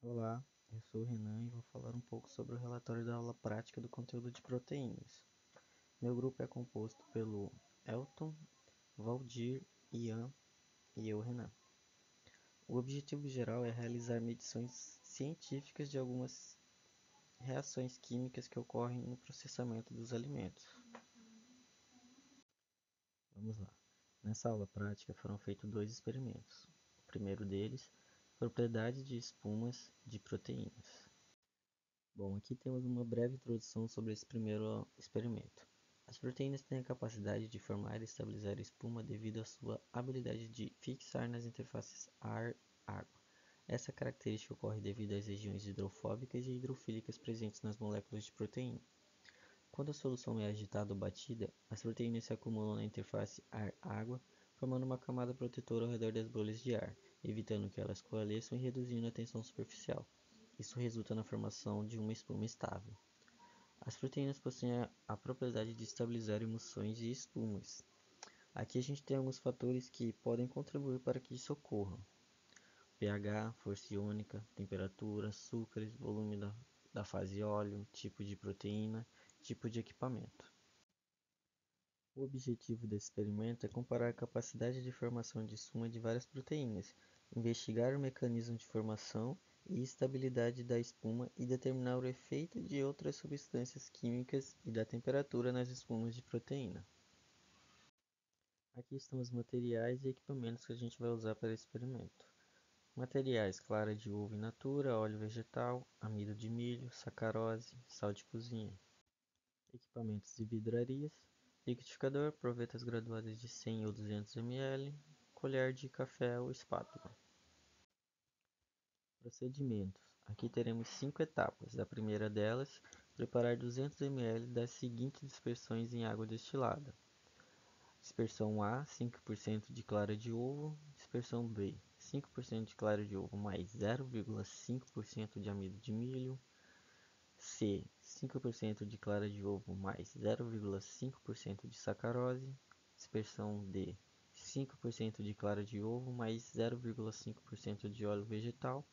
Olá, eu sou o Renan e vou falar um pouco sobre o relatório da aula prática do conteúdo de proteínas. Meu grupo é composto pelo Elton, Valdir, Ian e eu, Renan. O objetivo geral é realizar medições científicas de algumas reações químicas que ocorrem no processamento dos alimentos. Vamos lá. Nessa aula prática foram feitos dois experimentos. O primeiro deles, propriedades de espumas de proteínas. Bom, aqui temos uma breve introdução sobre esse primeiro experimento. As proteínas têm a capacidade de formar e estabilizar espuma devido à sua habilidade de fixar nas interfaces ar-água. Essa característica ocorre devido às regiões hidrofóbicas e hidrofílicas presentes nas moléculas de proteína. Quando a solução é agitada ou batida, as proteínas se acumulam na interface ar-água, formando uma camada protetora ao redor das bolhas de ar, evitando que elas coalesçam e reduzindo a tensão superficial. Isso resulta na formação de uma espuma estável. As proteínas possuem a propriedade de estabilizar emulsões e espumas. Aqui a gente tem alguns fatores que podem contribuir para que isso ocorra: pH, força iônica, temperatura, açúcares, volume da fase óleo, tipo de proteína, tipo de equipamento. O objetivo desse experimento é comparar a capacidade de formação de espuma de várias proteínas, investigar o mecanismo de formação e estabilidade da espuma e determinar o efeito de outras substâncias químicas e da temperatura nas espumas de proteína. Aqui estão os materiais e equipamentos que a gente vai usar para esse experimento. Materiais: clara de ovo in natura, óleo vegetal, amido de milho, sacarose, sal de cozinha. Equipamentos e vidrarias: liquidificador, provetas graduadas de 100 ou 200 ml, colher de café ou espátula. Procedimentos: aqui teremos 5 etapas. A primeira delas, preparar 200 ml das seguintes dispersões em água destilada. Dispersão A, 5% de clara de ovo. Dispersão B, 5% de clara de ovo mais 0,5% de amido de milho. C, 5% de clara de ovo mais 0,5% de sacarose. Dispersão D, 5% de clara de ovo mais 0,5% de óleo vegetal.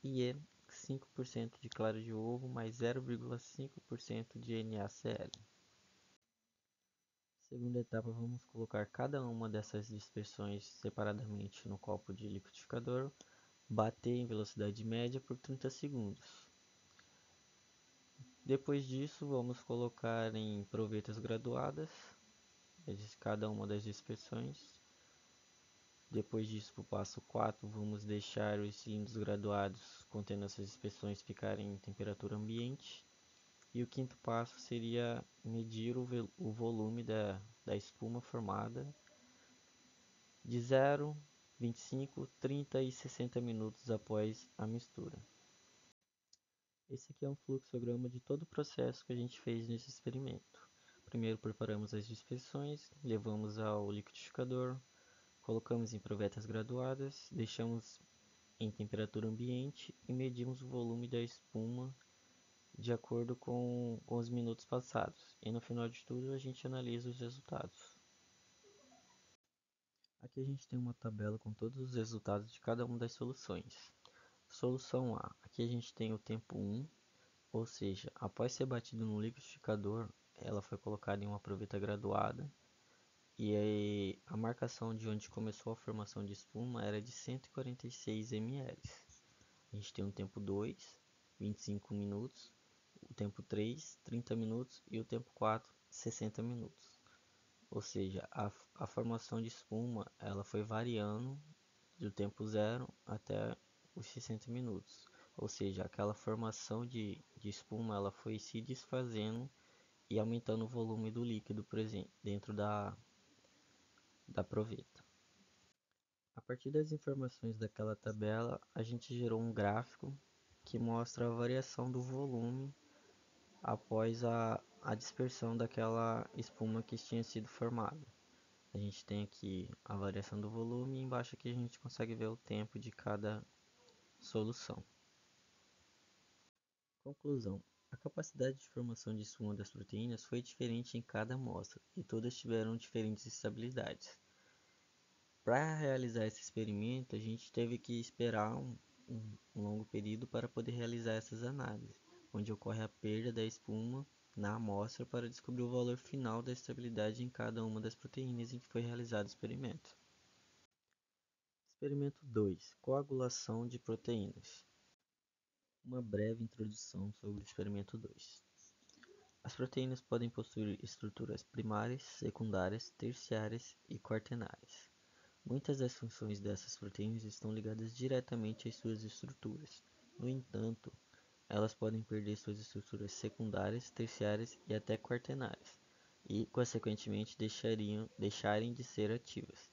E E, 5% de clara de ovo mais 0,5% de NaCl. Segunda etapa, vamos colocar cada uma dessas dispersões separadamente no copo de liquidificador, bater em velocidade média por 30 segundos. Depois disso, vamos colocar em provetas graduadas cada uma das dispersões. Depois disso, para o passo 4, vamos deixar os cilindros graduados contendo essas dispersões ficarem em temperatura ambiente. E o quinto passo seria medir o volume da espuma formada de 0, 25, 30 e 60 minutos após a mistura. Esse aqui é um fluxograma de todo o processo que a gente fez nesse experimento. Primeiro preparamos as dispersões, levamos ao liquidificador, colocamos em provetas graduadas, deixamos em temperatura ambiente e medimos o volume da espuma de acordo com os minutos passados. E no final de tudo a gente analisa os resultados. Aqui a gente tem uma tabela com todos os resultados de cada uma das soluções. Solução A, aqui a gente tem o tempo 1, ou seja, após ser batido no liquidificador, ela foi colocada em uma proveta graduada e aí a marcação de onde começou a formação de espuma era de 146 ml. A gente tem o tempo 2, 25 minutos, o tempo 3, 30 minutos e o tempo 4, 60 minutos. Ou seja, a formação de espuma ela foi variando do tempo 0 até os 60 minutos. Ou seja, aquela formação de espuma ela foi se desfazendo e aumentando o volume do líquido presente dentro da proveta. A partir das informações daquela tabela, a gente gerou um gráfico que mostra a variação do volume após a dispersão daquela espuma que tinha sido formada. A gente tem aqui a variação do volume e embaixo aqui a gente consegue ver o tempo de cada solução. Conclusão: a capacidade de formação de espuma das proteínas foi diferente em cada amostra e todas tiveram diferentes estabilidades. Para realizar esse experimento, a gente teve que esperar um longo período para poder realizar essas análises, onde ocorre a perda da espuma na amostra para descobrir o valor final da estabilidade em cada uma das proteínas em que foi realizado o experimento. Experimento 2. Coagulação de proteínas. Uma breve introdução sobre o experimento 2. As proteínas podem possuir estruturas primárias, secundárias, terciárias e quaternárias. Muitas das funções dessas proteínas estão ligadas diretamente às suas estruturas. No entanto, elas podem perder suas estruturas secundárias, terciárias e até quaternárias, e, consequentemente, deixarem de ser ativas.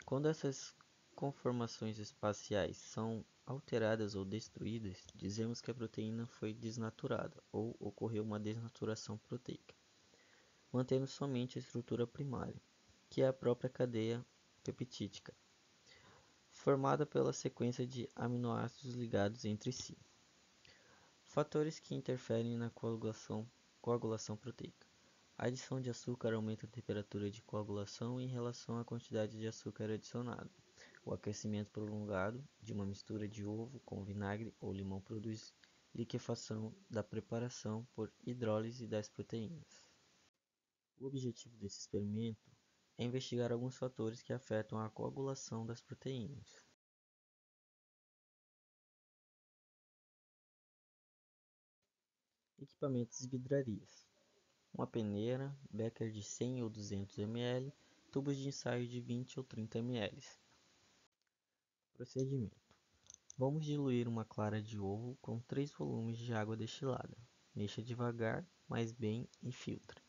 Quando essas conformações espaciais são alteradas ou destruídas, dizemos que a proteína foi desnaturada ou ocorreu uma desnaturação proteica, mantendo somente a estrutura primária, que é a própria cadeia peptídica, formada pela sequência de aminoácidos ligados entre si. Fatores que interferem na coagulação proteica. A adição de açúcar aumenta a temperatura de coagulação em relação à quantidade de açúcar adicionado. O aquecimento prolongado de uma mistura de ovo com vinagre ou limão produz liquefação da preparação por hidrólise das proteínas. O objetivo desse experimento é investigar alguns fatores que afetam a coagulação das proteínas. Equipamentos e vidrarias. Uma peneira, becker de 100 ou 200 ml, tubos de ensaio de 20 ou 30 ml. Procedimento. Vamos diluir uma clara de ovo com 3 volumes de água destilada. Mexa devagar, mas bem e filtre.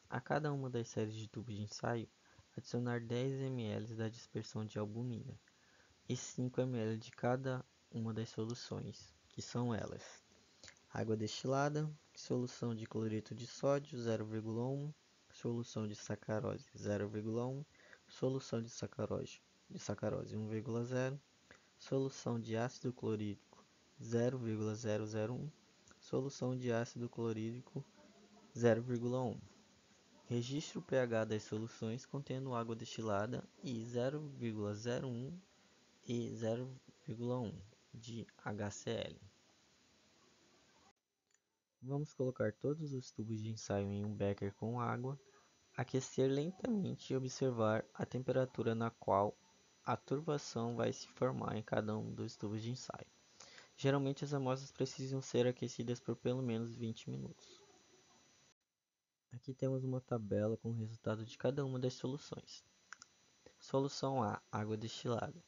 A cada uma das séries de tubos de ensaio, adicionar 10 ml da dispersão de albumina e 5 ml de cada uma das soluções, que são elas: água destilada, solução de cloreto de sódio 0,1, solução de sacarose 0,1, solução de sacarose 1,0, solução de ácido clorídrico 0,001, solução de ácido clorídrico 0,1. Registre o pH das soluções contendo água destilada e 0,01 e 0,1 de HCl. Vamos colocar todos os tubos de ensaio em um becker com água, aquecer lentamente e observar a temperatura na qual a turvação vai se formar em cada um dos tubos de ensaio. Geralmente as amostras precisam ser aquecidas por pelo menos 20 minutos. Aqui temos uma tabela com o resultado de cada uma das soluções. Solução A, água destilada.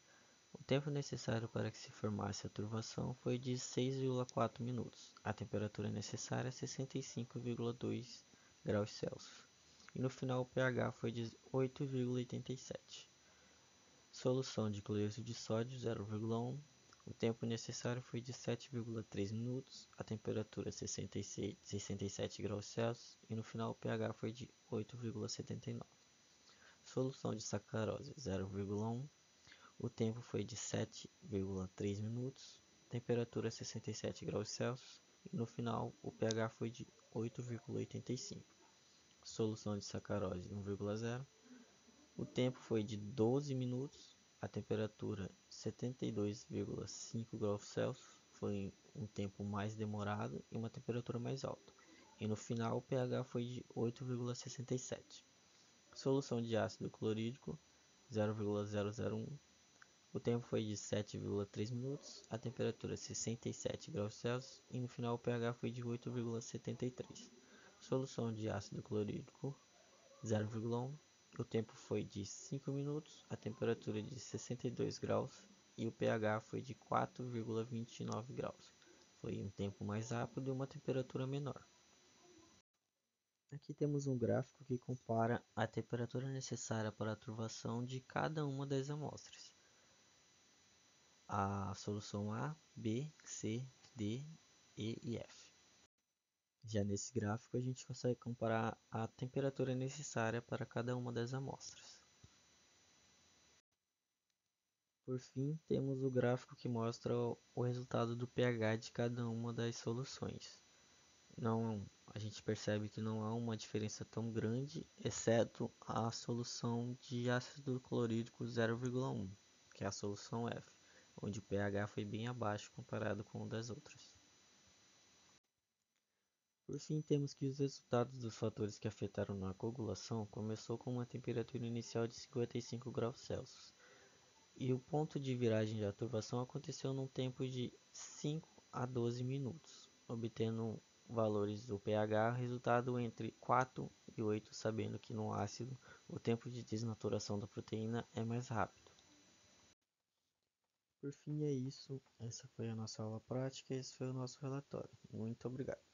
O tempo necessário para que se formasse a turvação foi de 6,4 minutos. A temperatura necessária é 65,2 graus Celsius. E no final o pH foi de 8,87. Solução de cloreto de sódio 0,1. O tempo necessário foi de 7,3 minutos. A temperatura 67 graus Celsius. E no final o pH foi de 8,79. Solução de sacarose 0,1. O tempo foi de 7,3 minutos, temperatura 67 graus Celsius e no final o pH foi de 8,85. Solução de sacarose 1,0. O tempo foi de 12 minutos, a temperatura 72,5 graus Celsius, foi um tempo mais demorado e uma temperatura mais alta. E no final o pH foi de 8,67. Solução de ácido clorídrico 0,001. O tempo foi de 7,3 minutos, a temperatura 67 graus Celsius e no final o pH foi de 8,73. Solução de ácido clorídrico 0,1. O tempo foi de 5 minutos, a temperatura de 62 graus e o pH foi de 4,29 graus. Foi um tempo mais rápido e uma temperatura menor. Aqui temos um gráfico que compara a temperatura necessária para a turvação de cada uma das amostras. A solução A, B, C, D, E e F. Já nesse gráfico a gente consegue comparar a temperatura necessária para cada uma das amostras. Por fim, temos o gráfico que mostra o resultado do pH de cada uma das soluções. A gente percebe que não há uma diferença tão grande, exceto a solução de ácido clorídrico 0,1, que é a solução F. onde o pH foi bem abaixo comparado com o das outras. Por fim, temos que os resultados dos fatores que afetaram na coagulação começou com uma temperatura inicial de 55 graus Celsius, e o ponto de viragem de aturvação aconteceu num tempo de 5 a 12 minutos, obtendo valores do pH resultado entre 4 e 8, sabendo que no ácido o tempo de desnaturação da proteína é mais rápido. Por fim é isso, essa foi a nossa aula prática e esse foi o nosso relatório. Muito obrigado.